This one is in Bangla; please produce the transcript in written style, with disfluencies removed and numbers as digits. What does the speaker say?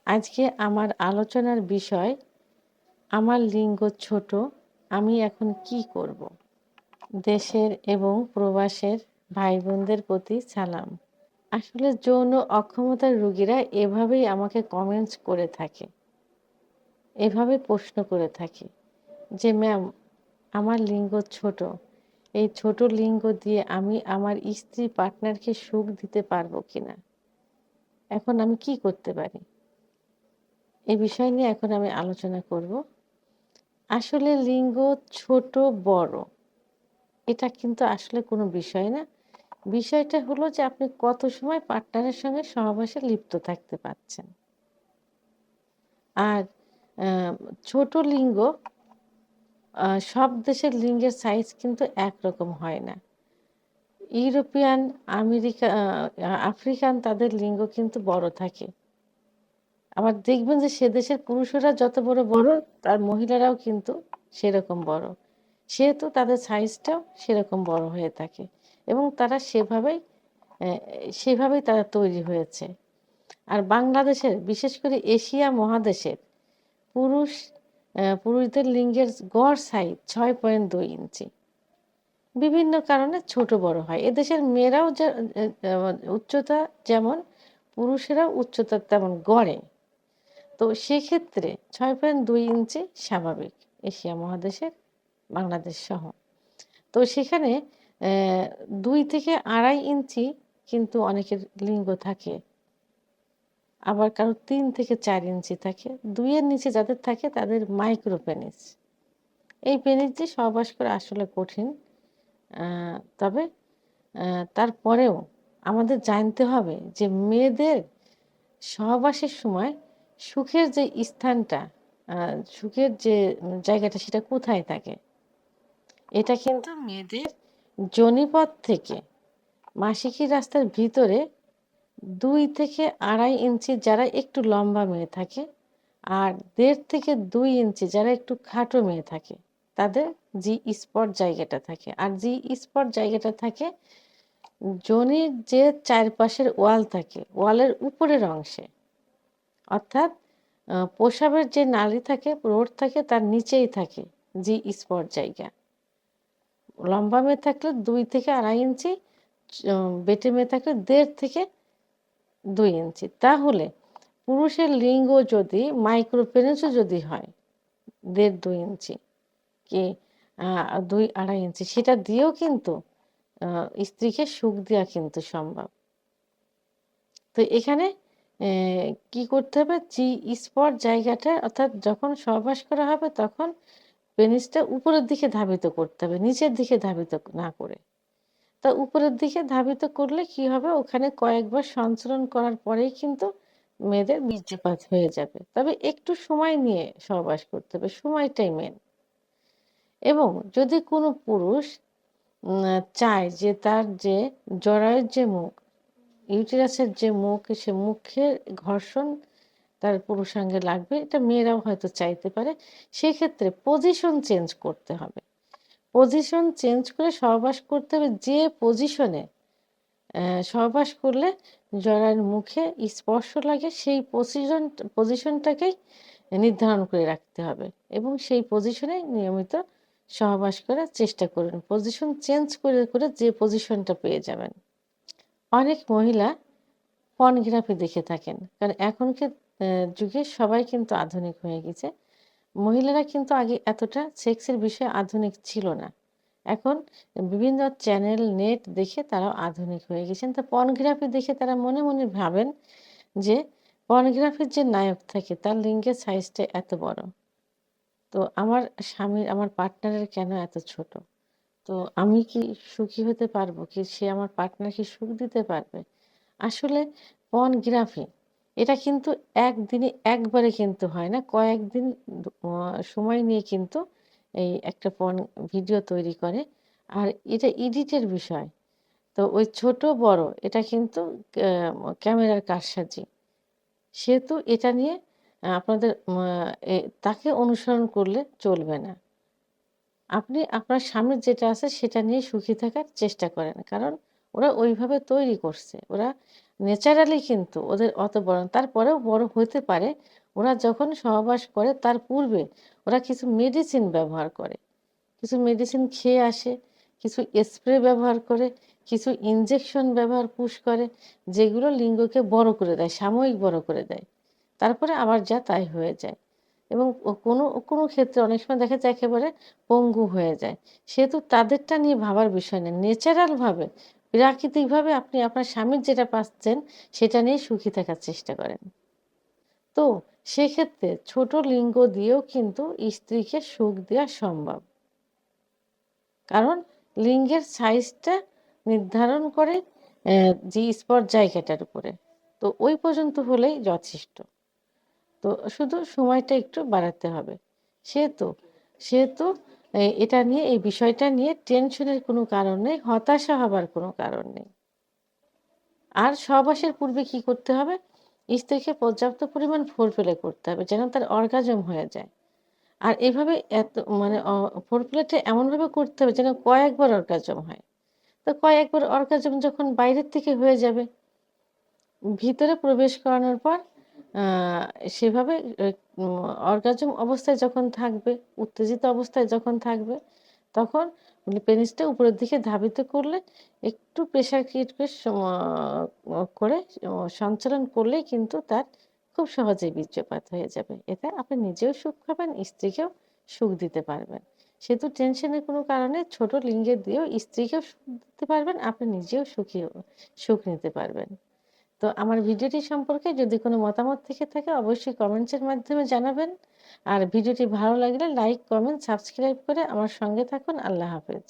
আজকে আমার আলোচনার বিষয়, আমার লিঙ্গ ছোট, আমি এখন কি করব? দেশের এবং প্রবাসের ভাই বোনদের প্রতি সালাম। আসলে যৌন অক্ষমতার রোগীরা এভাবেই আমাকে কমেন্টস করে থাকে। এভাবে প্রশ্ন করে থাকে যে, "ম্যাম, আমার লিঙ্গ ছোট। এই ছোট লিঙ্গ দিয়ে আমি আমার স্ত্রী পার্টনারকে সুখ দিতে পারবো কিনা? এখন আমি কি করতে পারি?" এই বিষয় নিয়ে এখন আমি আলোচনা করব। আসলে লিঙ্গ ছোট বড় এটা কিন্তু আসলে কোনো বিষয় না। বিষয়টা হলো যে আপনি কত সময় পার্টনারের সঙ্গে সহবাসে লিপ্ত থাকতে পারছেন। আর আ ছোট লিঙ্গ সব দেশের লিঙ্গের সাইজ কিন্তু একরকম হয় না। ইউরোপিয়ান, আমেরিকা, আফ্রিকান তাদের লিঙ্গ কিন্তু বড় থাকে। আবার দেখবেন যে সে দেশের পুরুষেরা যত বড়, তার মহিলারাও কিন্তু সেরকম বড়। সেহেতু তাদের সাইজটাও সেরকম বড় হয়ে থাকে এবং তারা সেভাবেই তারা তৈরি হয়েছে। আর বাংলাদেশের বিশেষ করে এশিয়া মহাদেশের পুরুষ পুরুষদের লিঙ্গের গড় সাইজ ৬.২ ইঞ্চি। বিভিন্ন কারণে ছোট বড় হয়। এদেশের মেয়েরাও উচ্চতা যেমন, পুরুষেরাও উচ্চতা তেমন গড়ে। তো সেক্ষেত্রে ৬.২ ইঞ্চি স্বাভাবিক এশিয়া মহাদেশের, বাংলাদেশ সহ। তো সেখানে ২ থেকে ২.৫ ইঞ্চি কিন্তু অনেকের লিঙ্গ থাকে। আবার কারো ৩ থেকে ৪ ইঞ্চি থাকে। ২ এর নিচে যাদের থাকে তাদের মাইক্রো পেনিস। এই পেনিস দিয়ে সহবাস করা আসলে কঠিন। আ তবে আ তারপরেও আমাদের জানতে হবে যে মেয়েদের সহবাসের সময় সুখের যে স্থানটা, আ সুখের যে জায়গাটা সেটা কোথায় থাকে? এটা কিন্তু মেয়েদের যোনিপথ থেকে মাসিকের রাস্তার ভিতরে ২ থেকে ২.৫ ইঞ্চি যারা একটু লম্বা মেয়ে থাকে, আর ১.৫ থেকে ২ ইঞ্চি যারা একটু খাটো মেয়ে থাকে, তাদের জি স্পট জায়গাটা থাকে। আর জি স্পট জায়গাটা থাকে যোনির যে চারপাশের ওয়াল থাকে, ওয়ালের উপরের অংশে। অর্থাৎ প্রস্রাবের যে নালী থাকে, রোড থাকে তার নিচেই থাকে জি স্পট জায়গা। লম্বা মেয়ে থাকলে ২ থেকে ২.৫ ইঞ্চি, বেঁটে মেয়ে থাকলে ১.৫ থেকে ২ ইঞ্চি। তাহলে পুরুষের লিঙ্গ যদি মাইক্রোপেনিসও যদি হয় ১.৫-২ ইঞ্চি কি ২-২.৫ ইঞ্চি, সেটা দিয়েও কিন্তু আ স্ত্রীকে সুখ দেওয়া কিন্তু সম্ভব। তো এখানে কি করতে হবে? জি স্পট জায়গাটা, অর্থাৎ যখন সহবাস করা হবে তখন পেনিসটা উপরের দিকে ধাবিত করতে হবে, নিচের দিকে ধাবিত না করে। তা উপরের দিকে ধাবিত করলে কি হবে? ওখানে কয়েকবার সঞ্চালন করার পরেই কিন্তু মেয়েদের বীর্যপাত হয়ে যাবে। তবে একটু সময় নিয়ে সহবাস করতে হবে। সময়টাই মেইন। এবং যদি কোনো পুরুষ চায় যে তার যে জরায়ুর যে মুখ, ইউটেরাসের যে মুখ, সে মুখের ঘর্ষণ তার পুরুষাঙ্গে লাগবে, এটা মেয়েরাও হয়তো চাইতে পারে। সেক্ষেত্রে পজিশন চেঞ্জ করতে হবে। পজিশন চেঞ্জ করে সহবাস করতে হবে যে পজিশনে সহবাস করলে জরায়ুর মুখে স্পর্শ লাগে, সেই পজিশনটাকেই নির্ধারণ করে রাখতে হবে এবং সেই পজিশনে নিয়মিত সহবাস করার চেষ্টা করুন। পজিশন চেঞ্জ করে যে পজিশনটা পেয়ে যাবেন। অনেক মহিলা পর্নোগ্রাফি দেখে থাকেন। কারণ এখনকার যুগে সবাই কিন্তু আধুনিক হয়ে গেছে। মহিলারা কিন্তু আগে এতটা সেক্সের বিষয়ে আধুনিক ছিল না। এখন বিভিন্ন চ্যানেল, নেট দেখে তারাও আধুনিক হয়ে গেছেন। তো পর্নোগ্রাফি দেখে তারা মনে ভাবেন যে পর্নোগ্রাফির যে নায়ক থাকে তার লিঙ্গের সাইজটা এত বড়। তো আমার স্বামীর, আমার পার্টনারের কেন এত ছোট? তো আমি কি সুখী হতে পারবো? কি সে আমার পার্টনারকে সুখ দিতে পারবে? আসলে পর্নোগ্রাফি এটা কিন্তু একদিনে একবারে কিন্তু হয় না। কয়েকদিন সময় নিয়ে কিন্তু এই একটা ভিডিও তৈরি করে। আর এটা এডিটের বিষয়। তো ওই ছোট বড় এটা কিন্তু ক্যামেরার কারসাজি। সেহেতু এটা নিয়ে আপনাদের তাকে অনুসরণ করলে চলবে না। আপনি আপনার স্বামীর যেটা আছে সেটা নিয়ে সুখী থাকার চেষ্টা করেন। কারণ ওরা ওইভাবে তৈরি করছে। ওরা ন্যাচারালি কিন্তু ওদের অত বড় না। তারপরেও বড় হতে পারে। ওরা যখন সহবাস করে তার পূর্বে ওরা কিছু মেডিসিন ব্যবহার করে। কিছু মেডিসিন খেয়ে আসে, কিছু স্প্রে ব্যবহার করে, কিছু ইনজেকশন পুশ করে, যেগুলো লিঙ্গকে বড় করে দেয়, সাময়িক বড় করে দেয়। তারপরে আবার যা তাই হয়ে যায়। এবং কোনো ক্ষেত্রে অনেক সময় দেখা যায় একেবারে পঙ্গু হয়ে যায়। সেহেতু তাদেরটা নিয়ে ভাবার বিষয় না। ন্যাচারালভাবে, প্রাকৃতিকভাবে আপনি আপনার স্বামীর যেটা পাচ্ছেন সেটা নিয়ে সুখী থাকার চেষ্টা করেন। তো সেক্ষেত্রে ছোট লিঙ্গ দিয়েও কিন্তু স্ত্রীকে সুখ দেওয়া সম্ভব। কারণ লিঙ্গের সাইজটা নির্ধারণ করে জি স্পট জায়গাটার উপরে। তো ওই পর্যন্ত হলেই যথেষ্ট। তো শুধু সময়টা একটু বাড়াতে হবে। সেহেতু সেহেতু এটা নিয়ে, এই বিষয়টা নিয়ে টেনশনের কোনো কারণ নেই, হতাশা হবার কোনো কারণ নেই। আর সহবাসের পূর্বে কি করতে হবে? স্ত্রীকে পর্যাপ্ত পরিমাণ ফোরপ্লে করতে হবে যেন তার অর্গাজম হয়ে যায়। আর এভাবে এত মানে ফোরপ্লেটা এমনভাবে করতে হবে যেন কয়েকবার অর্গাজম হয়। তো কয়েকবার অর্গাজম যখন বাইরের থেকে হয়ে যাবে, ভিতরে প্রবেশ করানোর পর আ সেভাবে অর্গাজম অবস্থায় যখন থাকবে, উত্তেজিত অবস্থায় যখন থাকবে, তখন পেনিসটা উপরের দিকে ধাবিত করলে একটু প্রেশার ক্রিয়েট করে করে সঞ্চালন করলেই কিন্তু তার খুব সহজেই বীর্যপাত হয়ে যাবে। এতে আপনি নিজেও সুখ পাবেন, স্ত্রীকেও সুখ দিতে পারবেন। সেহেতু টেনশনের কোনো কারণে ছোট লিঙ্গের দিয়েও স্ত্রীকেও সুখ দিতে পারবেন, আপনি নিজেও সুখ নিতে পারবেন। তো আমার ভিডিওটি সম্পর্কে যদি কোনো মতামত থেকে থাকে অবশ্যই কমেন্টসের মাধ্যমে জানাবেন। আর ভিডিওটি ভালো লাগলে লাইক, কমেন্ট, সাবস্ক্রাইব করে আমার সঙ্গে থাকুন। আল্লাহ হাফেজ।